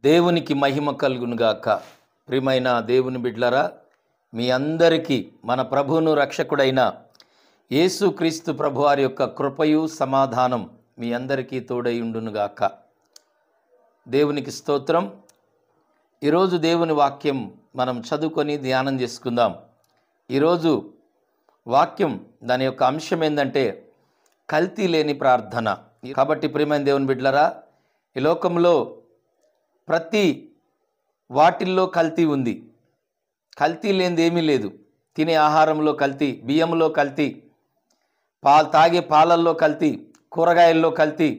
దేవునికి మహిమ కలుగునుగాక. ప్రియమైన దేవుని బిడ్డలారా, మీ అందరికీ మన ప్రభువును రక్షకుడైన యేసుక్రీస్తు ప్రభువారి యొక్క కృపయు సమాధానం మీ అందరికీ తోడై ఉండునుగాక. దేవునికి స్తోత్రం. ఈరోజు దేవుని వాక్యం మనం చదువుకొని ధ్యానం చేసుకుందాం. ఈరోజు వాక్యం దాని యొక్క అంశం ఏంటంటే కల్తీ లేని ప్రార్థన. కాబట్టి ప్రియమైన దేవుని బిడ్డలారా, ఈ లోకంలో ప్రతి వాటిల్లో కల్తీ ఉంది. కల్తీ లేనిది ఏమీ లేదు. తినే ఆహారంలో కల్తీ, బియ్యంలో కల్తీ, తాగే పాలల్లో కల్తీ, కూరగాయల్లో కల్తీ,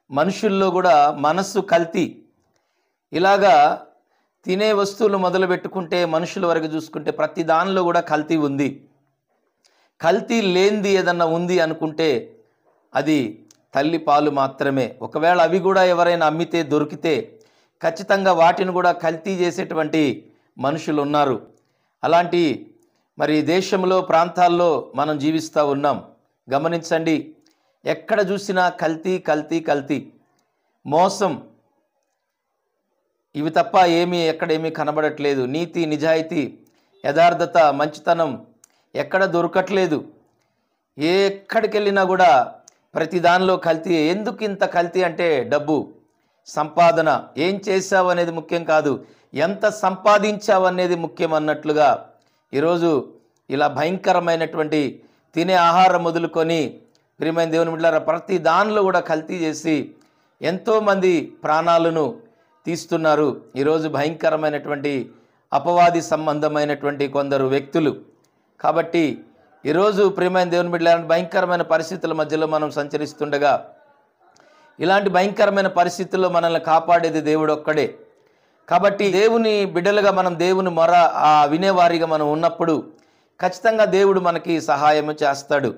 మనుషుల్లో కూడా మనస్సు కల్తీ. ఇలాగా తినే వస్తువులు మొదలు పెట్టుకుంటే మనుషుల వరకు చూసుకుంటే ప్రతి దానిలో కూడా కల్తీ ఉంది. కల్తీ లేనిది ఏదన్నా ఉంది అనుకుంటే అది తల్లి పాలు మాత్రమే. ఒకవేళ అవి కూడా ఎవరైనా అమ్మితే దొరికితే ఖచ్చితంగా వాటిని కూడా కల్తీ చేసేటువంటి మనుషులు ఉన్నారు. అలాంటి మరి దేశంలో ప్రాంతాల్లో మనం జీవిస్తూ ఉన్నాం. గమనించండి, ఎక్కడ చూసినా కల్తీ కల్తీ కల్తీ, మోసం, ఇవి తప్ప ఎక్కడేమీ కనబడట్లేదు. నీతి, నిజాయితీ, యథార్థత, మంచితనం ఎక్కడ దొరకట్లేదు. ఎక్కడికి వెళ్ళినా కూడా ప్రతి దానిలో కల్తీ. ఎందుకు ఇంత కల్తీ అంటే డబ్బు, సంపాదన. ఏం చేశావు అనేది ముఖ్యం కాదు, ఎంత సంపాదించావు అనేది ముఖ్యం అన్నట్లుగా ఈరోజు ఇలా భయంకరమైనటువంటి తినే ఆహారం మొదలుకొని ప్రియమైన దేవుని బిడ్డలారా ప్రతి దానిలో కూడా కల్తీ చేసి ఎంతోమంది ప్రాణాలను తీస్తున్నారు. ఈరోజు భయంకరమైనటువంటి అపవాది సంబంధమైనటువంటి కొందరు వ్యక్తులు. కాబట్టి ఈరోజు ప్రియమైన దేవుని బిడ్డలారా భయంకరమైన పరిస్థితుల మధ్యలో మనం సంచరిస్తుండగా ఇలాంటి భయంకరమైన పరిస్థితుల్లో మనల్ని కాపాడేది దేవుడు ఒక్కడే. కాబట్టి దేవుని బిడ్డలుగా మనం దేవుని మొర వినేవారిగా మనం ఉన్నప్పుడు ఖచ్చితంగా దేవుడు మనకి సహాయం చేస్తాడు.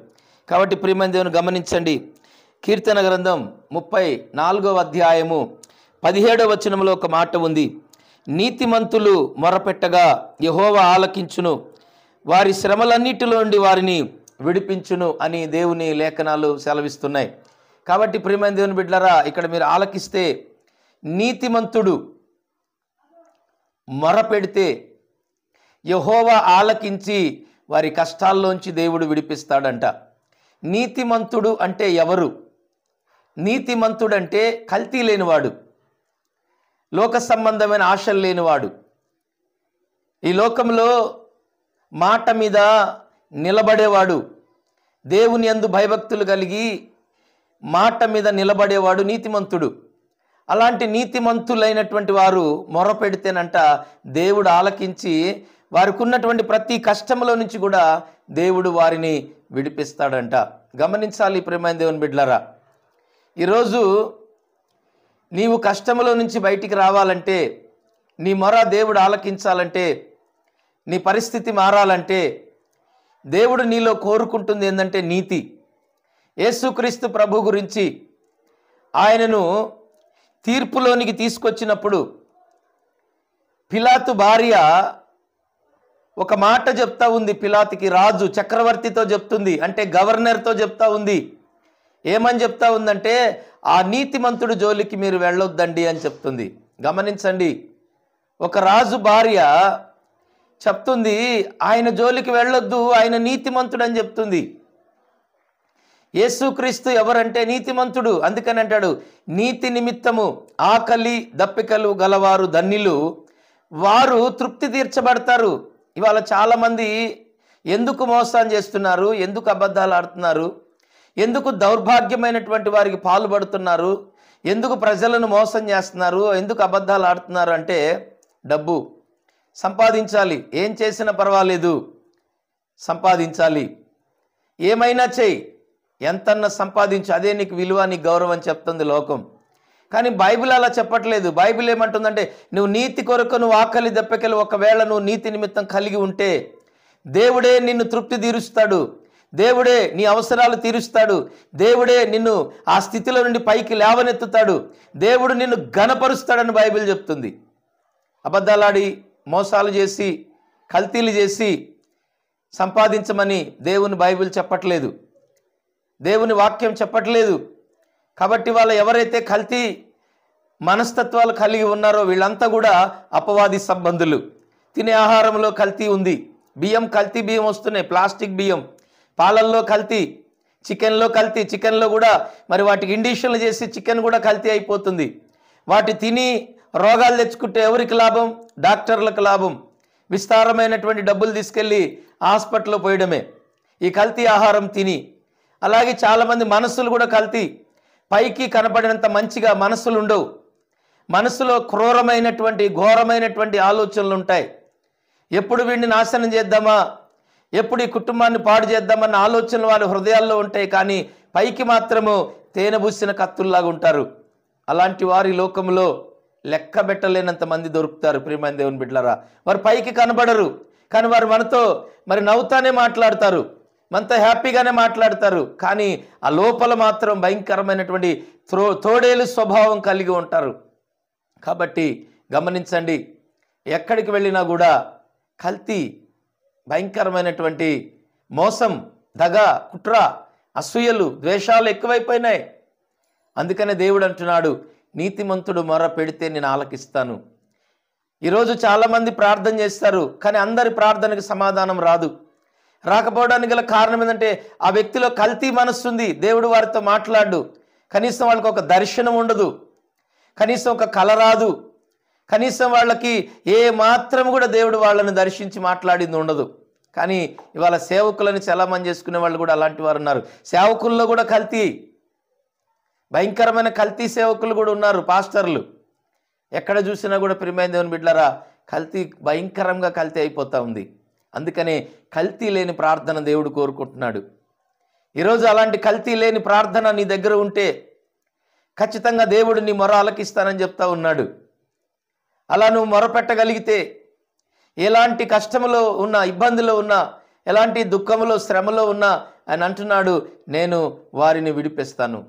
కాబట్టి ప్రియమైన దేవుని గమనించండి, కీర్తన గ్రంథం 34వ అధ్యాయము 17వ వచనంలో ఒక మాట ఉంది. నీతిమంతులు మొరపెట్టగా యెహోవా ఆలకించును, వారి శ్రమలన్నిటిలో నుండి వారిని విడిపించును అని దేవుని లేఖనాలు సెలవిస్తున్నాయి. కాబట్టి ప్రియమైన దేవుని బిడ్డలారా, ఇక్కడ మీరు ఆలకిస్తే నీతిమంతుడు మొరపెడితే యెహోవా ఆలకించి వారి కష్టాల్లోంచి దేవుడు విడిపిస్తాడంట. నీతిమంతుడు అంటే ఎవరు? నీతిమంతుడు అంటే కల్తీ లేనివాడు, లోక సంబంధమైన ఆశలు లేనివాడు, ఈ లోకంలో మాట మీద నిలబడేవాడు, దేవుని యందు భయభక్తులు కలిగి మాట మీద నిలబడేవాడు నీతిమంతుడు. అలాంటి నీతిమంతులైనటువంటి వారు మొరపెడితేనంట దేవుడు ఆలకించి వారికి ఉన్నటువంటి ప్రతి కష్టంలో నుంచి కూడా దేవుడు వారిని విడిపిస్తాడంట. గమనించాలి ప్రియమైన దేవుని బిడ్డలారా, ఈరోజు నీవు కష్టంలో నుంచి బయటికి రావాలంటే, నీ మొర దేవుడు ఆలకించాలంటే, నీ పరిస్థితి మారాలంటే దేవుడు నీలో కోరుకుంటుంది ఏంటంటే నీతి. యేసుక్రీస్తు ప్రభు గురించి ఆయనను తీర్పులోనికి తీసుకొచ్చినప్పుడు పిలాతు భార్య ఒక మాట చెప్తా ఉంది. పిలాతుకి రాజు చక్రవర్తితో చెప్తుంది, అంటే గవర్నర్తో చెప్తా ఉంది. ఏమని చెప్తా ఉందంటే ఆ నీతిమంతుడు జోలికి మీరు వెళ్ళొద్దండి అని చెప్తుంది. గమనించండి, ఒక రాజు భార్య చెప్తుంది ఆయన జోలికి వెళ్ళొద్దు, ఆయన నీతిమంతుడు అని చెప్తుంది. యేసుక్రీస్తు ఎవరంటే నీతిమంతుడు. అందుకని అంటాడు, నీతి నిమిత్తము ఆకలి దప్పికలు గలవారు ధన్యులు, వారు తృప్తి తీర్చబడతారు. ఇవాళ చాలామంది ఎందుకు మోసం చేస్తున్నారు, ఎందుకు అబద్ధాలు ఆడుతున్నారు, ఎందుకు దౌర్భాగ్యమైనటువంటి వారికి పాల్పడుతున్నారు, ఎందుకు ప్రజలను మోసం చేస్తున్నారు, ఎందుకు అబద్ధాలు ఆడుతున్నారు అంటే డబ్బు సంపాదించాలి. ఏం చేసినా పర్వాలేదు, సంపాదించాలి. ఏమైనా చెయ్యి, ఎంతన్నా సంపాదించు, అదే నీకు విలువ, నీకు గౌరవం చెప్తుంది లోకం. కానీ బైబిల్ అలా చెప్పట్లేదు. బైబిల్ ఏమంటుందంటే నువ్వు నీతి కొరకు నువ్వు ఆకలి దప్పికలు ఒకవేళ నువ్వు నీతి నిమిత్తం కలిగి ఉంటే దేవుడే నిన్ను తృప్తి తీరుస్తాడు, దేవుడే నీ అవసరాలు తీరుస్తాడు, దేవుడే నిన్ను ఆ స్థితిలో నుండి పైకి లేవనెత్తుతాడు, దేవుడు నిన్ను ఘనపరుస్తాడని బైబిల్ చెప్తుంది. అబద్ధాలాడి మోసాలు చేసి కల్తీలు చేసి సంపాదించమని దేవుని బైబిల్ చెప్పట్లేదు, దేవుని వాక్యం చెప్పట్లేదు. కాబట్టి వాళ్ళు ఎవరైతే కల్తీ మనస్తత్వాలు కలిగి ఉన్నారో వీళ్ళంతా కూడా అపవాది సంబంధులు. తినే ఆహారంలో కల్తీ ఉంది, బియ్యం కల్తీ బియ్యం వస్తున్నాయి, ప్లాస్టిక్ బియ్యం, పాలల్లో కల్తీ, చికెన్లో కల్తీ, చికెన్లో కూడా మరి వాటికి ఇండిషన్లు చేసి చికెన్ కూడా కల్తీ అయిపోతుంది. వాటి తిని రోగాలు తెచ్చుకుంటే ఎవరికి లాభం? డాక్టర్లకు లాభం. విస్తారమైనటువంటి డబ్బులు తీసుకెళ్ళి హాస్పిటల్లో పోయడమే ఈ కల్తీ ఆహారం తిని. అలాగే చాలామంది మనస్సులు కూడా కల్తీ. పైకి కనపడినంత మంచిగా మనస్సులు ఉండవు. మనసులో క్రూరమైనటువంటి ఘోరమైనటువంటి ఆలోచనలు ఉంటాయి. ఎప్పుడు వీడిని నాశనం చేద్దామా, ఎప్పుడు ఈ కుటుంబాన్ని పాడు చేద్దామన్న ఆలోచనలు వారి హృదయాల్లో ఉంటాయి. కానీ పైకి మాత్రము తేనె పూసిన కత్తుల్లాగా ఉంటారు. అలాంటి వారి లోకంలో లెక్క పెట్టలేనంత మంది దొరుకుతారు. ప్రియమైన దేవుని బిడ్డలారా, వారు పైకి కనబడరు, కానీ వారు మనతో మరి నవ్వుతానే మాట్లాడతారు, మనతో హ్యాపీగానే మాట్లాడతారు. కానీ ఆ లోపల మాత్రం భయంకరమైనటువంటి తోడేలు స్వభావం కలిగి ఉంటారు. కాబట్టి గమనించండి, ఎక్కడికి వెళ్ళినా కూడా కల్తీ, భయంకరమైనటువంటి మోసం, దగ, కుట్ర, అసూయలు, ద్వేషాలు ఎక్కువైపోయినాయి. అందుకనే దేవుడు అంటున్నాడు, నీతిమంతుడు మొర పెడితే నేను ఆలకిస్తాను. ఈరోజు చాలామంది ప్రార్థన చేస్తారు, కానీ అందరి ప్రార్థనకు సమాధానం రాదు. రాకపోవడానికి గల కారణం ఏంటంటే ఆ వ్యక్తిలో కల్తీ మనస్సు ఉంది. దేవుడు వారితో మాట్లాడు, కనీసం వాళ్ళకి ఒక దర్శనం ఉండదు, కనీసం ఒక కల రాదు, కనీసం వాళ్ళకి ఏ మాత్రం కూడా దేవుడు వాళ్ళని దర్శించి మాట్లాడింది ఉండదు. కానీ ఇవాళ సేవకులని చాలామంది చేసుకునే వాళ్ళు కూడా అలాంటి వారు ఉన్నారు. సేవకుల్లో కూడా కల్తీ, భయంకరమైన కల్తీ సేవకులు కూడా ఉన్నారు, పాస్టర్లు. ఎక్కడ చూసినా కూడా ప్రియమైన దేవుని బిడ్డలారా కల్తీ, భయంకరంగా కల్తీ అయిపోతూ ఉంది. అందుకనే కల్తీ లేని ప్రార్థన దేవుడు కోరుకుంటున్నాడు. ఈరోజు అలాంటి కల్తీ లేని ప్రార్థన నీ దగ్గర ఉంటే ఖచ్చితంగా దేవుడు నీ మొర ఆలకిస్తానని చెప్తా ఉన్నాడు. అలా నువ్వు మొరపెట్టగలిగితే, ఎలాంటి కష్టంలో ఉన్నా, ఇబ్బందిలో ఉన్నా, ఎలాంటి దుఃఖంలో, శ్రమలో ఉన్నా ఆయన అంటున్నాడు, నేను వారిని విడిపిస్తాను.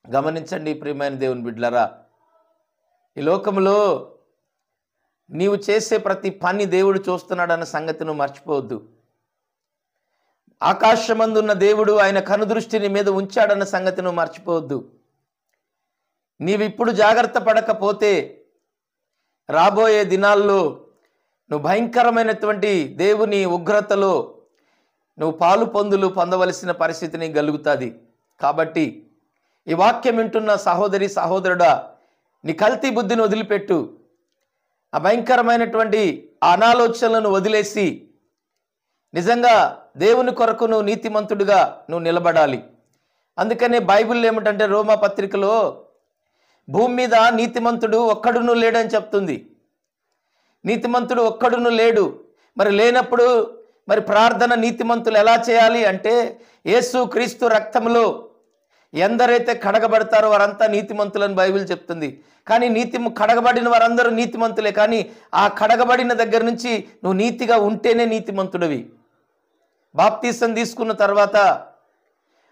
గమనించండి ప్రియమైన దేవుని బిడ్డలారా, ఈ లోకంలో నీవు చేసే ప్రతి పని దేవుడు చూస్తున్నాడన్న సంగతి నువ్వు మర్చిపోవద్దు. ఆకాశమందున్న దేవుడు ఆయన కనుదృష్టిని మీద ఉంచాడన్న సంగతి నువ్వు మర్చిపోవద్దు. నీవిప్పుడు జాగ్రత్త పడకపోతే రాబోయే దినాల్లో నువ్వు భయంకరమైనటువంటి దేవుని ఉగ్రతలో నువ్వు పాలు పొందులు పొందవలసిన పరిస్థితి నీకు కలుగుతుంది. కాబట్టి ఈ వాక్యం వింటున్న సహోదరి, సహోదరుడా, నీ కల్తీ బుద్ధిని వదిలిపెట్టు. ఆ భయంకరమైనటువంటి అనాలోచనలను వదిలేసి నిజంగా దేవుని కొరకు నువ్వు నీతిమంతుడిగా నువ్వు నిలబడాలి. అందుకనే బైబిల్ ఏమిటంటే రోమా పత్రికలో భూమి మీద నీతిమంతుడు ఒక్కడును లేడని చెప్తుంది. నీతిమంతుడు ఒక్కడును లేడు. మరి లేనప్పుడు మరి ప్రార్థన నీతిమంతులు ఎలా చేయాలి అంటే, యేసు క్రీస్తు రక్తంలో ఎందరైతే కడగబడతారో వారంతా నీతిమంతులని బైబిల్ చెప్తుంది. కానీ కడగబడిన వారందరూ నీతిమంతులే. కానీ ఆ కడగబడిన దగ్గర నుంచి నువ్వు నీతిగా ఉంటేనే నీతిమంతుడివి. బాప్తీసం తీసుకున్న తర్వాత,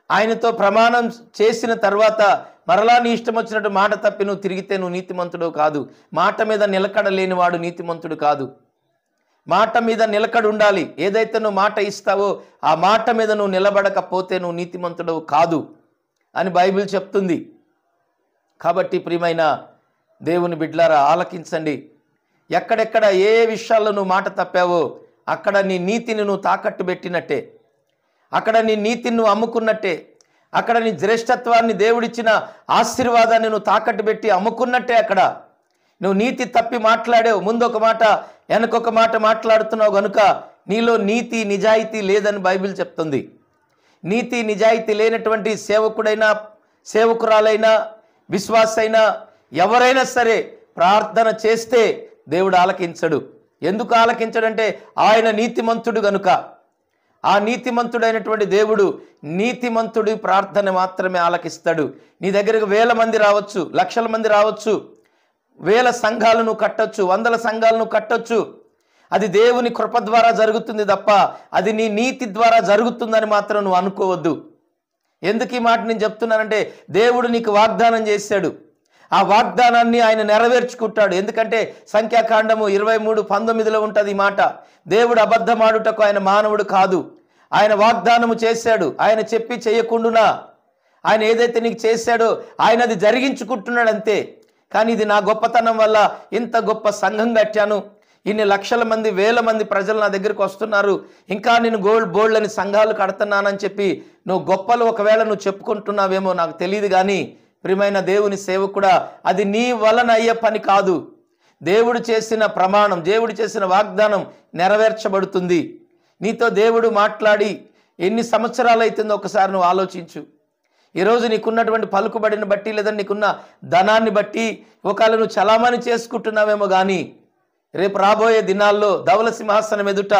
ఆయనతో ప్రమాణం చేసిన తర్వాత మరలా నీ ఇష్టం వచ్చినట్టు మాట తప్పి నువ్వు తిరిగితే నువ్వు నీతిమంతుడు కాదు. మాట మీద నిలకడ లేనివాడు నీతిమంతుడు కాదు. మాట మీద నిలకడ ఉండాలి. ఏదైతే నువ్వు మాట ఇస్తావో ఆ మాట మీద నువ్వు నిలబడకపోతే నువ్వు నీతిమంతుడు కాదు అని బైబిల్ చెప్తుంది. కాబట్టి ప్రియమైన దేవుని బిడ్డలారా ఆలకించండి. ఎక్కడెక్కడ ఏ విషయాల్లో నువ్వు మాట తప్పావో అక్కడ నీ నీతిని నువ్వు తాకట్టు పెట్టినట్టే, అక్కడ నీ నీతిని నువ్వు అమ్ముకున్నట్టే, అక్కడ నీ జ్యేష్ఠత్వాన్ని, దేవుడిచ్చిన ఆశీర్వాదాన్ని నువ్వు తాకట్టు పెట్టి అమ్ముకున్నట్టే. అక్కడ నువ్వు నీతి తప్పి మాట్లాడావు, ముందు ఒక మాట వెనకొక మాట మాట్లాడుతున్నావు కనుక నీలో నీతి నిజాయితీ లేదని బైబిల్ చెప్తుంది. నీతి నిజాయితీ లేనటువంటి సేవకుడైనా, సేవకురాలైనా, విశ్వాసైనా ఎవరైనా సరే ప్రార్థన చేస్తే దేవుడు ఆలకించడు. ఎందుకు ఆలకించడంటే ఆయన నీతిమంతుడు గనుక. ఆ నీతిమంతుడైనటువంటి దేవుడు నీతిమంతుడి ప్రార్థన మాత్రమే ఆలకిస్తాడు. నీ దగ్గరకు 1000 మంది రావచ్చు, లక్షల మంది రావచ్చు, 1000 సంఘాలను కట్టొచ్చు, 100 సంఘాలను కట్టొచ్చు. అది దేవుని కృప ద్వారా జరుగుతుంది తప్ప అది నీ నీతి ద్వారా జరుగుతుందని మాత్రం నువ్వు అనుకోవద్దు. ఎందుకు ఈ మాట నేను చెప్తున్నానంటే, దేవుడు నీకు వాగ్దానం చేశాడు. ఆ వాగ్దానాన్ని ఆయన నెరవేర్చుకుంటాడు. ఎందుకంటే సంఖ్యాకాండము 23:19లో ఉంటుంది ఈ మాట. దేవుడు అబద్ధమాడుటకు ఆయన మానవుడు కాదు. ఆయన వాగ్దానము చేశాడు. ఆయన చెప్పి చేయకుండునా ఆయన ఏదైతే నీకు చేశాడో ఆయన అది జరిగించుకుంటున్నాడు అంతే. కానీ ఇది నా గొప్పతనం వల్ల ఇంత గొప్ప సంఘం కట్టాను, ఇన్ని లక్షల మంది వేల మంది ప్రజలు నా దగ్గరికి వస్తున్నారు, ఇంకా నేను బోల్డ్ అని సంఘాలు కడుతున్నానని చెప్పి నువ్వు గొప్పలు ఒకవేళ నువ్వు చెప్పుకుంటున్నావేమో నాకు తెలియదు. కానీ ప్రియమైన దేవుని సేవకుడా, అది నీ వలన అయ్యే పని కాదు. దేవుడు చేసిన ప్రమాణం, దేవుడు చేసిన వాగ్దానం నెరవేర్చబడుతుంది. నీతో దేవుడు మాట్లాడి ఎన్ని సంవత్సరాలు అవుతుందో ఒకసారి నువ్వు ఆలోచించు. ఈరోజు నీకున్నటువంటి పలుకుబడిని బట్టి, లేదా నీకున్న ధనాన్ని బట్టి ఒకవేళ నువ్వు చలామణి చేసుకుంటున్నావేమో, కానీ రేపు రాబోయే దినాల్లో ధవల సింహాసనం ఎదుట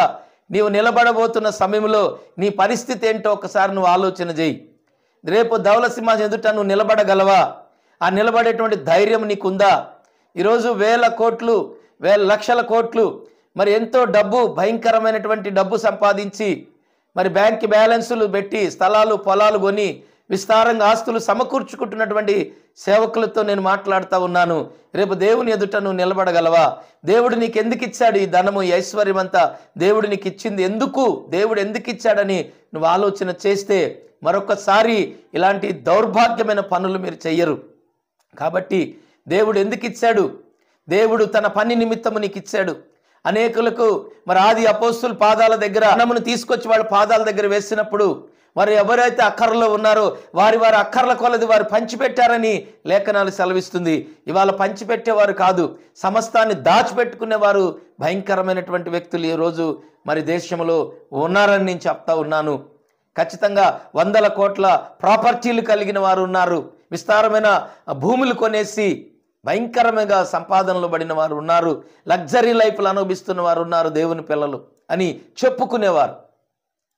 నీవు నిలబడబోతున్న సమయంలో నీ పరిస్థితి ఏంటో ఒకసారి నువ్వు ఆలోచన చేయి. రేపు ధవల సింహాసనం ఎదుట నువ్వు నిలబడగలవా? ఆ నిలబడేటువంటి ధైర్యం నీకుందా? ఈరోజు వేల కోట్లు, లక్షల కోట్లు, మరి ఎంతో డబ్బు, భయంకరమైనటువంటి డబ్బు సంపాదించి మరి బ్యాంక్ బ్యాలెన్సులు పెట్టి స్థలాలు పొలాలు కొని విస్తారంగా ఆస్తులు సమకూర్చుకుంటున్నటువంటి సేవకులతో నేను మాట్లాడుతూ ఉన్నాను. రేపు దేవుని ఎదుట నువ్వు నిలబడగలవా? దేవుడు నీకు ఎందుకు ఇచ్చాడు ఈ ధనము, ఈ ఐశ్వర్యం అంతా? దేవుడు నీకు ఇచ్చింది ఎందుకు? దేవుడు ఎందుకు ఇచ్చాడని నువ్వు ఆలోచన చేస్తే మరొకసారి ఇలాంటి దౌర్భాగ్యమైన పనులు మీరు చెయ్యరు. కాబట్టి దేవుడు ఎందుకు ఇచ్చాడు? దేవుడు తన పని నిమిత్తము నీకు ఇచ్చాడు. అనేకులకు మరి ఆది అపోస్తుల పాదాల దగ్గర అన్నమును తీసుకొచ్చి వాళ్ళ పాదాల దగ్గర వేసినప్పుడు వారు ఎవరైతే అక్కర్లో ఉన్నారో వారి అక్కర్ల కొలది వారు పంచిపెట్టారని లేఖనాలు సెలవిస్తుంది. ఇవాళ పంచిపెట్టేవారు కాదు, సమస్తాన్ని దాచిపెట్టుకునేవారు భయంకరమైనటువంటి వ్యక్తులు ఈరోజు మరి దేశంలో ఉన్నారని నేను చెప్తా ఉన్నాను. ఖచ్చితంగా వందల కోట్ల ప్రాపర్టీలు కలిగిన వారు ఉన్నారు, విస్తారమైన భూములు కొనేసి భయంకరంగా సంపాదనలో పడిన వారు ఉన్నారు, లగ్జరీ లైఫ్లు అనుభవిస్తున్న వారు ఉన్నారు, దేవుని పిల్లలు అని చెప్పుకునేవారు.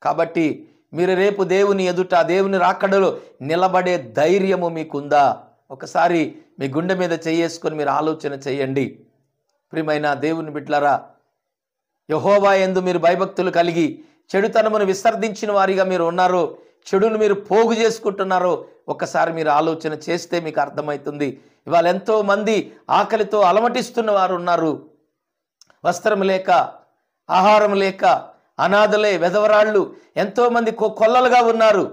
కాబట్టి మీరు రేపు దేవుని ఎదుట, దేవుని రాకడలో నిలబడే ధైర్యము మీకుందా? ఒకసారి మీ గుండె మీద చేసుకొని మీరు ఆలోచన చేయండి. ప్రియమైన దేవుని బిడ్డలారా, యెహోవా యందు మీరు భయభక్తులు కలిగి చెడుతనమును విసర్జించిన వారిగా మీరు ఉన్నారో, చెడును మీరు పోగు చేసుకుంటున్నారో ఒక్కసారి మీరు ఆలోచన చేస్తే మీకు అర్థమవుతుంది. ఇవాళ ఎంతో మంది ఆకలితో అలమటిస్తున్న వారు ఉన్నారు, వస్త్రం లేక, ఆహారం లేక, అనాథలే, వెధవరాళ్ళు ఎంతోమంది కొల్లలుగా ఉన్నారు.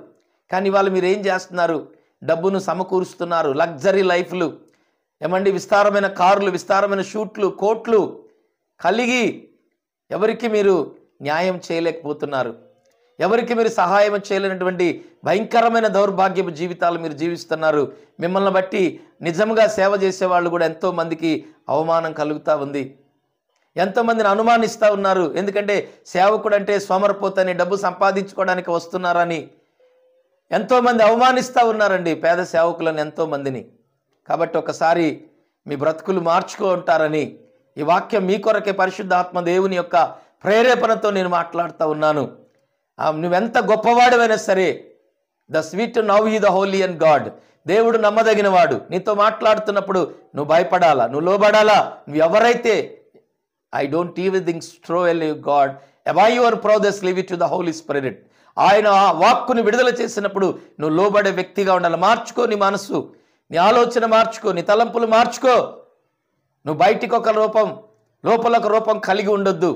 కానీ వాళ్ళు మీరు ఏం చేస్తున్నారు? డబ్బును సమకూరుస్తున్నారు, లగ్జరీ లైఫ్లు, ఏమండి విస్తారమైన కార్లు, విస్తారమైన షూట్లు, కోట్లు కలిగి ఎవరికి మీరు న్యాయం చేయలేకపోతున్నారు, ఎవరికి మీరు సహాయం చేయలేనటువంటి భయంకరమైన దౌర్భాగ్యపు జీవితాలు మీరు జీవిస్తున్నారు. మిమ్మల్ని బట్టి నిజంగా సేవ చేసేవాళ్ళు కూడా ఎంతోమందికి అవమానం కలుగుతూ ఉంది, ఎంతోమందిని అనుమానిస్తూ ఉన్నారు. ఎందుకంటే సేవకుడు అంటే సోమరపోతని, డబ్బు సంపాదించుకోవడానికి వస్తున్నారని ఎంతోమంది అవమానిస్తూ ఉన్నారండి పేద సేవకులను, ఎంతోమందిని. కాబట్టి ఒకసారి మీ బ్రతుకులు మార్చుకుంటారని ఈ వాక్యం మీ కొరకే పరిశుద్ధాత్మ దేవుని యొక్క ప్రేరేపణతో నేను మాట్లాడుతూ ఉన్నాను. నువ్వెంత గొప్పవాడివైనా సరే, ద స్వీట్ నౌ ఈ ద హోలీ అండ్ గాడ్, దేవుడు నమ్మదగిన వాడు. నీతో మాట్లాడుతున్నప్పుడు నువ్వు భయపడాలా, నువ్వు లోబడాలా. నువ్వు ఎవరైతే I don't everything struggle God above your problems leave it to the Holy Spirit. ఆయన ఆ వాక్కుని విడుదల చేసినప్పుడు నువ్వు లోబడే వ్యక్తిగా ఉండాలి. మార్చుకో నీ మనసు, నీ ఆలోచన మార్చుకో, నీ తలంపులు మార్చుకో. నువ్వు బయటికి ఒక రూపం, లోపల ఒక రూపం కలిగి ఉండొద్దు.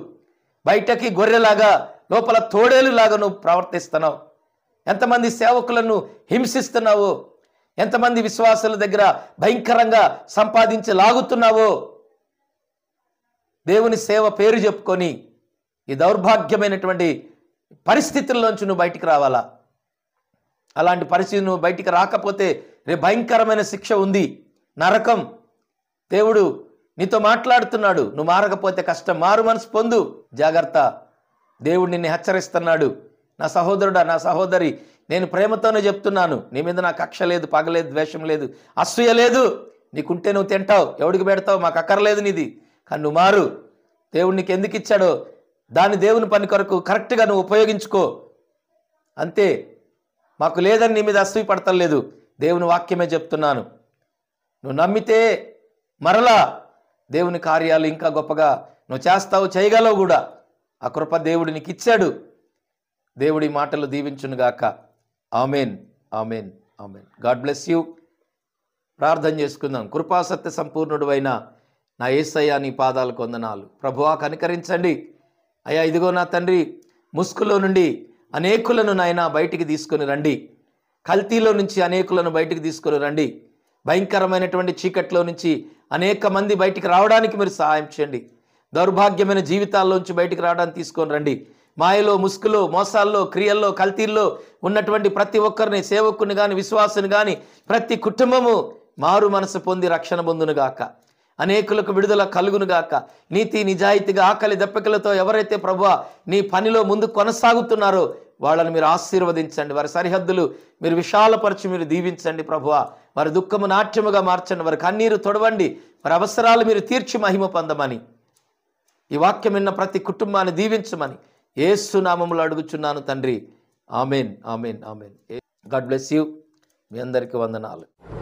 బయటకి గొర్రెలాగా, లోపల తోడేలులాగా నువ్వు ప్రవర్తిస్తున్నావు. ఎంతమంది సేవకులను హింసిస్తున్నావో, ఎంతమంది విశ్వాసుల దగ్గర భయంకరంగా సంపాదించి లాగుతున్నావో. దేవుని సేవ పేరు చెప్పుకొని ఈ దౌర్భాగ్యమైనటువంటి పరిస్థితుల్లోంచి నువ్వు బయటికి రావాలా. అలాంటి పరిస్థితి నువ్వు బయటికి రాకపోతే రేపు భయంకరమైన శిక్ష ఉంది, నరకం. దేవుడు నీతో మాట్లాడుతున్నాడు, నువ్వు మారకపోతే కష్టం. మారు మనసు పొందు, జాగ్రత్త. దేవుడు నిన్ను హెచ్చరిస్తున్నాడు. నా సహోదరుడా, నా సహోదరి, నేను ప్రేమతోనే చెప్తున్నాను. నీ మీద నాకు కక్ష లేదు, పగలేదు, ద్వేషం లేదు, అసూయ లేదు. నీకుంటే నువ్వు తింటావు, ఎవడికి పెడతావు, మాకు అక్కర్లేదు నీది. కానీ నువ్వు మారు. దేవుడు నీకు ఎందుకు ఇచ్చాడో దాన్ని దేవుని పని కొరకు కరెక్ట్గా నువ్వు ఉపయోగించుకో. అంతే. మాకు లేదని నీ మీద అసూయ పడతలేదు, దేవుని వాక్యమే చెప్తున్నాను. నువ్వు నమ్మితే మరలా దేవుని కార్యాలు ఇంకా గొప్పగా నువ్వు చేస్తావు, చేయగలవు కూడా. ఆ కృప దేవుడు నీకు ఇచ్చాడు. దేవుడి మాటలు దీవించునుగాక. Amen, amen, amen. God bless you. ప్రార్థన చేసుకుందాం. కృపాసత్య సంపూర్ణుడు అయిన నా యేసయ్య, నీ పాదాలకు వందనాలు. ప్రభువా, కనికరించండి అయ్యా. ఇదిగో నా తండ్రి, ముసుగులో నుండి అనేకులను నాయన బయటికి తీసుకొని రండి. కల్తీలో నుంచి అనేకులను బయటికి తీసుకొని రండి. భయంకరమైనటువంటి చీకట్లో నుంచి అనేక మంది బయటికి రావడానికి మీరు సహాయం చేయండి. దౌర్భాగ్యమైన జీవితాల్లోంచి బయటికి రావడానికి తీసుకొని రండి. మాయలో, ముసుగులో, మోసాల్లో, క్రియల్లో, కల్తీల్లో ఉన్నటువంటి ప్రతి ఒక్కరిని, సేవకుని కానీ, విశ్వాసుని కానీ, ప్రతి కుటుంబము మారు మనసు పొంది రక్షణ పొందునుగాక. అనేకులకు విడుదల కలుగునుగాక. నీతి నిజాయితీగా ఆకలి దప్పికలతో ఎవరైతే ప్రభువా నీ పనిలో ముందు కొనసాగుతున్నారో వాళ్ళని మీరు ఆశీర్వదించండి. వారి సరిహద్దులు మీరు విశాలపరిచి మీరు దీవించండి ప్రభువా. వారి దుఃఖము నాట్యముగా మార్చండి. వారి కన్నీరు తొడవండి. వారి అవసరాలు మీరు తీర్చి మహిమ పొందమని, ఈ వాక్యం విన్న ప్రతి కుటుంబాన్ని దీవించమని యేసు నామములో అడుగుచున్నాను తండ్రి. Amen, amen, amen. God bless you. మీ అందరికీ వందనాలు.